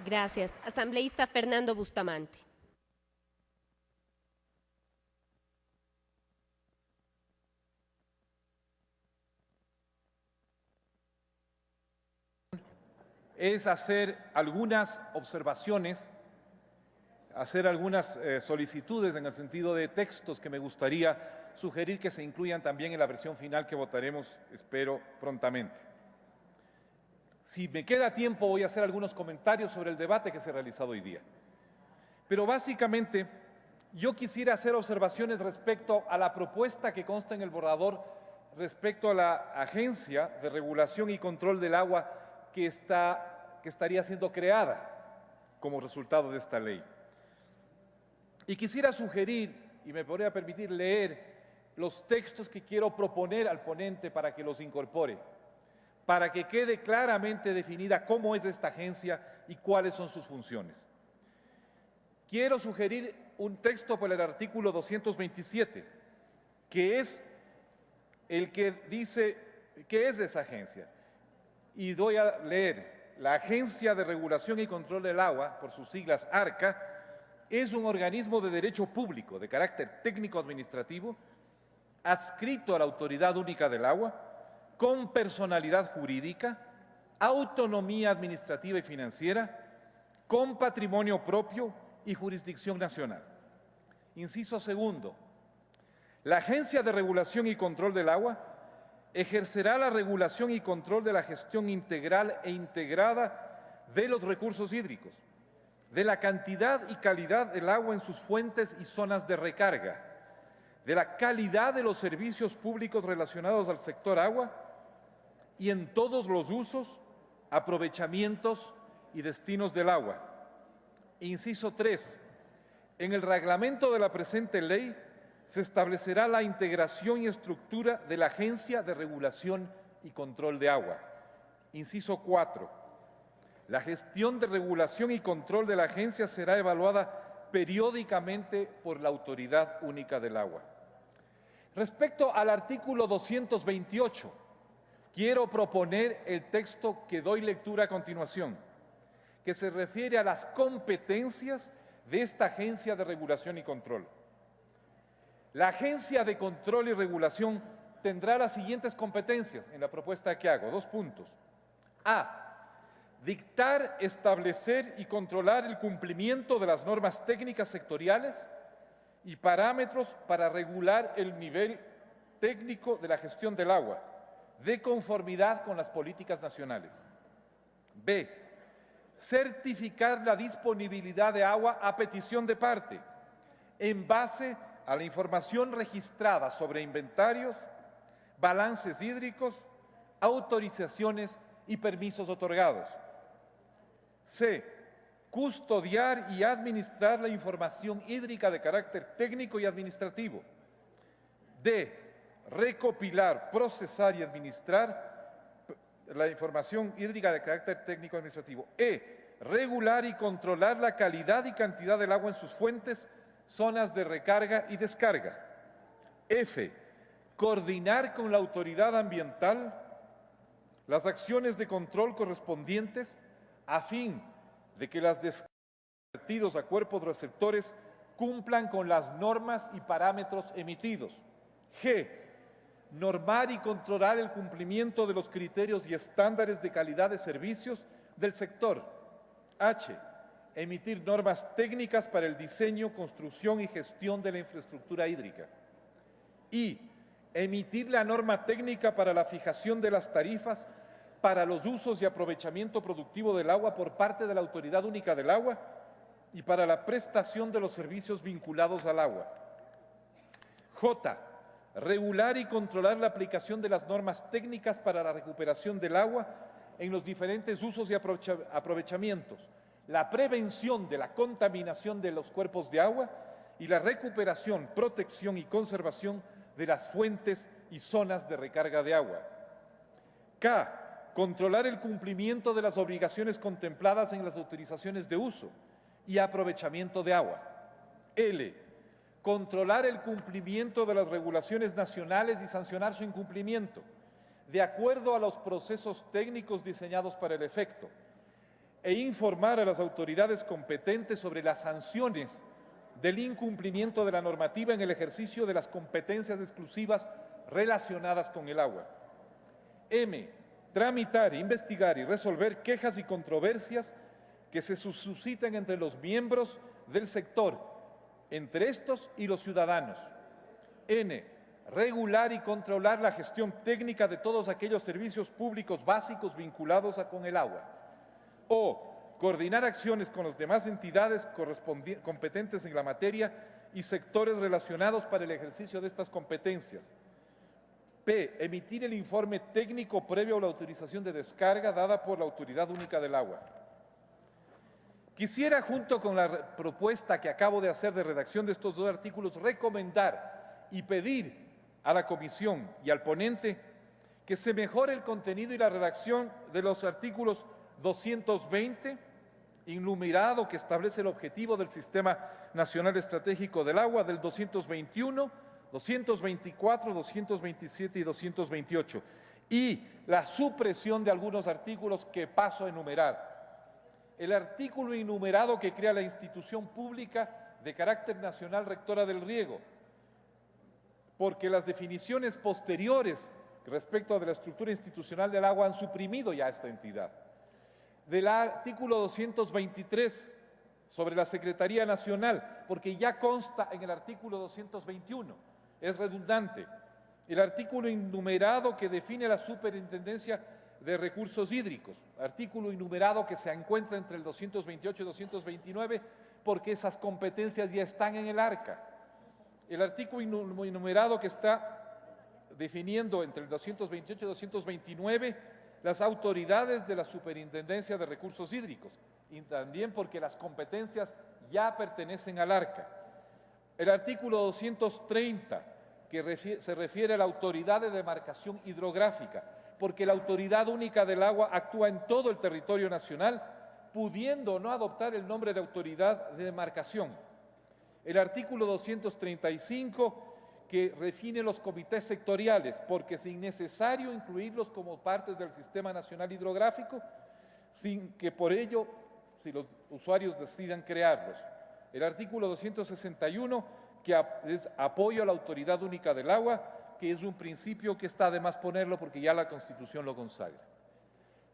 Gracias. Asambleísta Fernando Bustamante. Es hacer algunas observaciones, hacer algunas solicitudes en el sentido de textos que me gustaría sugerir que se incluyan también en la versión final que votaremos, espero, prontamente. Si me queda tiempo, voy a hacer algunos comentarios sobre el debate que se ha realizado hoy día. Pero básicamente, yo quisiera hacer observaciones respecto a la propuesta que consta en el borrador respecto a la Agencia de Regulación y Control del Agua que estaría siendo creada como resultado de esta ley. Y quisiera sugerir, y me podría permitir leer los textos que quiero proponer al ponente para que los incorpore, para que quede claramente definida cómo es esta agencia y cuáles son sus funciones. Quiero sugerir un texto por el artículo 227, que es el que dice qué es esa agencia. Y voy a leer: la Agencia de Regulación y Control del Agua, por sus siglas ARCA, es un organismo de derecho público de carácter técnico-administrativo adscrito a la Autoridad Única del Agua, con personalidad jurídica, autonomía administrativa y financiera, con patrimonio propio y jurisdicción nacional. Inciso segundo, la Agencia de Regulación y Control del Agua ejercerá la regulación y control de la gestión integral e integrada de los recursos hídricos, de la cantidad y calidad del agua en sus fuentes y zonas de recarga, de la calidad de los servicios públicos relacionados al sector agua y en todos los usos, aprovechamientos y destinos del agua. Inciso 3. En el reglamento de la presente ley se establecerá la integración y estructura de la Agencia de Regulación y Control de Agua. Inciso 4. La gestión de regulación y control de la agencia será evaluada periódicamente por la Autoridad Única del Agua. Respecto al artículo 228, quiero proponer el texto que doy lectura a continuación, que se refiere a las competencias de esta Agencia de Regulación y Control. La Agencia de Control y Regulación tendrá las siguientes competencias en la propuesta que hago. 2 puntos. A. Dictar, establecer y controlar el cumplimiento de las normas técnicas sectoriales y parámetros para regular el nivel técnico de la gestión del agua, de conformidad con las políticas nacionales. B. Certificar la disponibilidad de agua a petición de parte, en base a la información registrada sobre inventarios, balances hídricos, autorizaciones y permisos otorgados. C. Custodiar y administrar la información hídrica de carácter técnico y administrativo. D. Recopilar, procesar y administrar la información hídrica de carácter técnico y administrativo. E. Regular y controlar la calidad y cantidad del agua en sus fuentes, zonas de recarga y descarga. F. Coordinar con la autoridad ambiental las acciones de control correspondientes a fin de que las descargas a cuerpos receptores cumplan con las normas y parámetros emitidos. G. Normar y controlar el cumplimiento de los criterios y estándares de calidad de servicios del sector. H. Emitir normas técnicas para el diseño, construcción y gestión de la infraestructura hídrica. I. Emitir la norma técnica para la fijación de las tarifas para los usos y aprovechamiento productivo del agua por parte de la Autoridad Única del Agua y para la prestación de los servicios vinculados al agua. J. Regular y controlar la aplicación de las normas técnicas para la recuperación del agua en los diferentes usos y aprovechamientos, la prevención de la contaminación de los cuerpos de agua y la recuperación, protección y conservación de las fuentes y zonas de recarga de agua. K. Controlar el cumplimiento de las obligaciones contempladas en las autorizaciones de uso y aprovechamiento de agua. L. Controlar el cumplimiento de las regulaciones nacionales y sancionar su incumplimiento, de acuerdo a los procesos técnicos diseñados para el efecto. e informar a las autoridades competentes sobre las sanciones del incumplimiento de la normativa en el ejercicio de las competencias exclusivas relacionadas con el agua. M. Tramitar, investigar y resolver quejas y controversias que se susciten entre los miembros del sector, entre estos y los ciudadanos. N. Regular y controlar la gestión técnica de todos aquellos servicios públicos básicos vinculados con el agua. O. Coordinar acciones con las demás entidades competentes en la materia y sectores relacionados para el ejercicio de estas competencias. P. Emitir el informe técnico previo a la autorización de descarga dada por la Autoridad Única del Agua. Quisiera, junto con la propuesta que acabo de hacer de redacción de estos dos artículos, recomendar y pedir a la comisión y al ponente que se mejore el contenido y la redacción de los artículos 220, enumerado, que establece el objetivo del Sistema Nacional Estratégico del Agua, del 221, 224, 227 y 228, y la supresión de algunos artículos que paso a enumerar. El artículo enumerado que crea la institución pública de carácter nacional rectora del riego, porque las definiciones posteriores respecto de la estructura institucional del agua han suprimido ya esta entidad. Del artículo 223 sobre la Secretaría Nacional, porque ya consta en el artículo 221, es redundante. El artículo enumerado que define la Superintendencia de Recursos Hídricos, artículo enumerado que se encuentra entre el 228 y 229, porque esas competencias ya están en el ARCA. El artículo enumerado que está definiendo entre el 228 y 229 las autoridades de la Superintendencia de Recursos Hídricos, y también porque las competencias ya pertenecen al ARCA. El artículo 230, que se refiere a la autoridad de demarcación hidrográfica, porque la Autoridad Única del Agua actúa en todo el territorio nacional, pudiendo no adoptar el nombre de autoridad de demarcación. El artículo 235, que define los comités sectoriales, porque es innecesario incluirlos como partes del Sistema Nacional Hidrográfico, sin que por ello, si los usuarios decidan crearlos. El artículo 261, que es apoyo a la Autoridad Única del Agua, que es un principio que está de más ponerlo porque ya la Constitución lo consagra.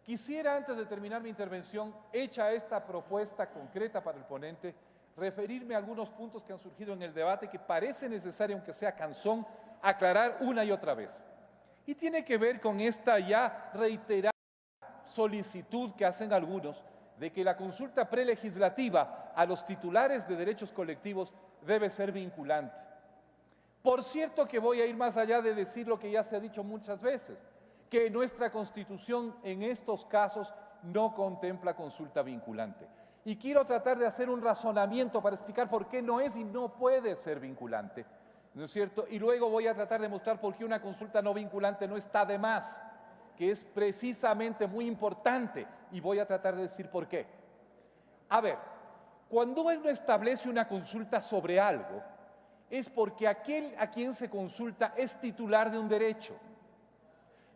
Quisiera, antes de terminar mi intervención, hecha esta propuesta concreta para el ponente, referirme a algunos puntos que han surgido en el debate que parece necesario, aunque sea cansón, aclarar una y otra vez. Y tiene que ver con esta ya reiterada solicitud que hacen algunos de que la consulta prelegislativa a los titulares de derechos colectivos debe ser vinculante. Por cierto que voy a ir más allá de decir lo que ya se ha dicho muchas veces, que nuestra Constitución en estos casos no contempla consulta vinculante. Y quiero tratar de hacer un razonamiento para explicar por qué no es y no puede ser vinculante, ¿no es cierto? Y luego voy a tratar de mostrar por qué una consulta no vinculante no está de más, que es precisamente muy importante, y voy a tratar de decir por qué. A ver, cuando uno establece una consulta sobre algo, es porque aquel a quien se consulta es titular de un derecho.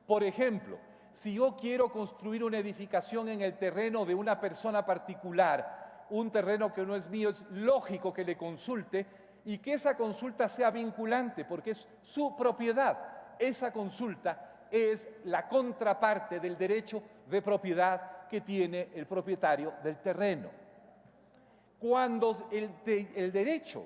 Por ejemplo, si yo quiero construir una edificación en el terreno de una persona particular, un terreno que no es mío, es lógico que le consulte y que esa consulta sea vinculante, porque es su propiedad. Esa consulta es la contraparte del derecho de propiedad que tiene el propietario del terreno. Cuando el derecho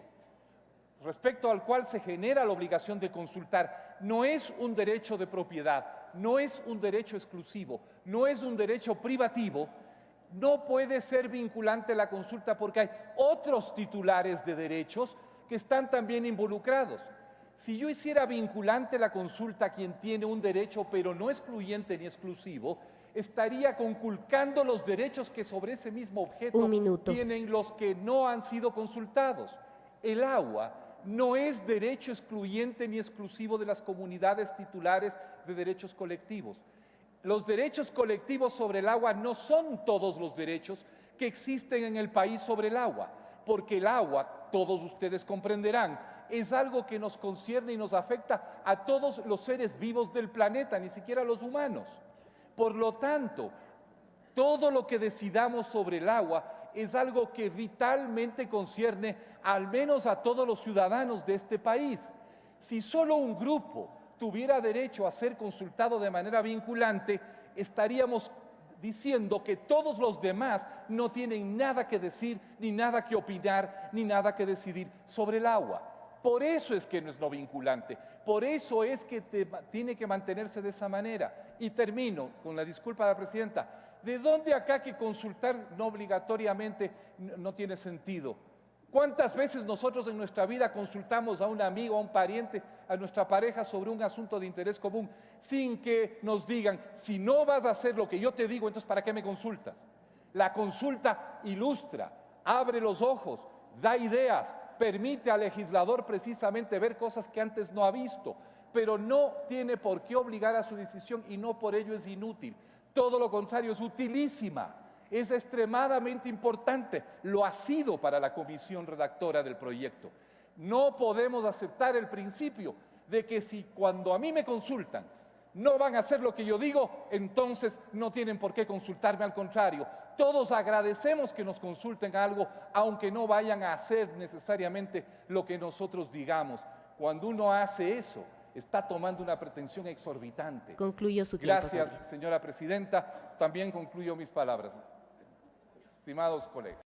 respecto al cual se genera la obligación de consultar no es un derecho de propiedad, no es un derecho exclusivo, no es un derecho privativo, no puede ser vinculante la consulta porque hay otros titulares de derechos que están también involucrados. Si yo hiciera vinculante la consulta a quien tiene un derecho pero no excluyente ni exclusivo, estaría conculcando los derechos que sobre ese mismo objeto tienen los que no han sido consultados. El agua no es derecho excluyente ni exclusivo de las comunidades titulares de derechos colectivos. Los derechos colectivos sobre el agua no son todos los derechos que existen en el país sobre el agua, porque el agua, todos ustedes comprenderán, es algo que nos concierne y nos afecta a todos los seres vivos del planeta, ni siquiera a los humanos. Por lo tanto, Todo lo que decidamos sobre el agua es algo que vitalmente concierne al menos a todos los ciudadanos de este país. Si solo un grupo tuviera derecho a ser consultado de manera vinculante, estaríamos diciendo que todos los demás no tienen nada que decir, ni nada que opinar, ni nada que decidir sobre el agua. Por eso es que no es no vinculante, por eso es que tiene que mantenerse de esa manera. Y termino con la disculpa de la presidenta. ¿De dónde acá que consultar no obligatoriamente no tiene sentido? ¿Cuántas veces nosotros en nuestra vida consultamos a un amigo, a un pariente, a nuestra pareja sobre un asunto de interés común sin que nos digan, si no vas a hacer lo que yo te digo, entonces ¿para qué me consultas? La consulta ilustra, abre los ojos, da ideas, permite al legislador precisamente ver cosas que antes no ha visto, pero no tiene por qué obligar a su decisión y no por ello es inútil. Todo lo contrario, es utilísima, es extremadamente importante, lo ha sido para la comisión redactora del proyecto. No podemos aceptar el principio de que si cuando a mí me consultan no van a hacer lo que yo digo, entonces no tienen por qué consultarme, al contrario. Todos agradecemos que nos consulten algo, aunque no vayan a hacer necesariamente lo que nosotros digamos. Cuando uno hace eso, está tomando una pretensión exorbitante. Concluyo su tiempo. Gracias, señora presidenta. También concluyo mis palabras. Estimados colegas.